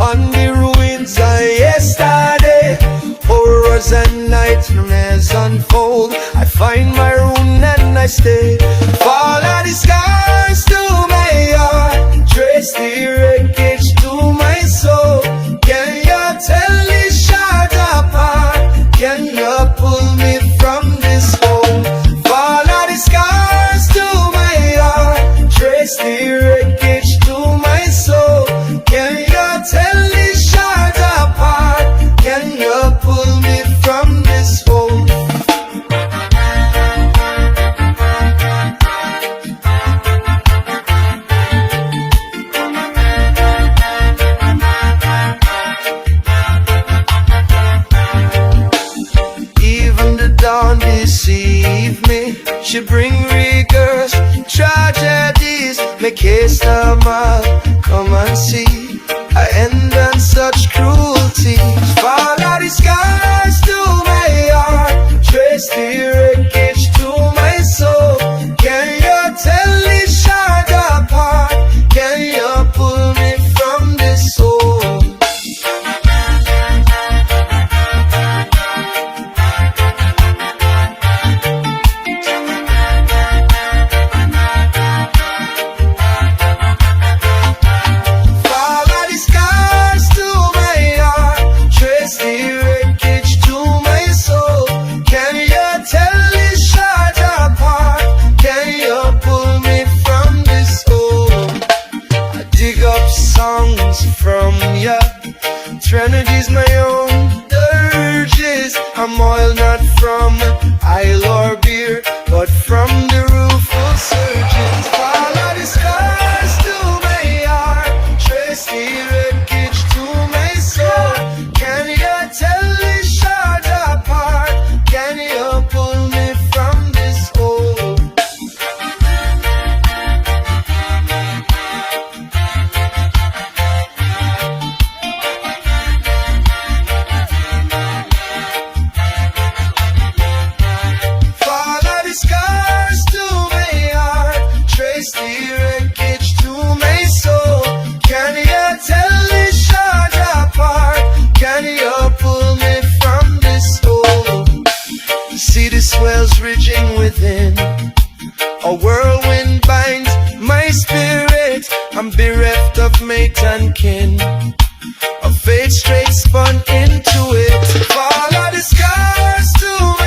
on the ruins of yesterday. Horrors and nightmares unfold. I find my ruin and I stay. Fall of the scars to my heart, trace the wreckage to my soul. Can you tell this shard apart? Can you pull me from this hole? Fall of the scars to my heart, trace the wreckage to my soul. Can you tell this shard apart? Can you pull me from this hole? Even the dawn deceive me. She bring rigors, tragedies, make haste them all. Come and see, I end on such cruelty. Fall of the scars to my heart, trace the wreckage to my soul. Can you tell this shard apart? Can you pull me from this hole? Fall of the scars to my heart, trace the wreckage to my soul. Can you tell this shard apart? Can you pull me from this hole? I dig up songs from ya, tragedies my own dirges. I'm oil not from ale or beer, but from the rueful surges. Fall of the scars to my heart, trace the wreckage to my soul. Can you tell this shard apart? Can you pull me from this hole? Fall of the scars to my heart, trace the wreckage to my soul. Can you tell this shard apart? Can you pull me from this hole? See the swells ridging within, a whirlwind binds my spirit. I'm bereft of mate and kin, a fate straight spun into it. Fall of the scars to my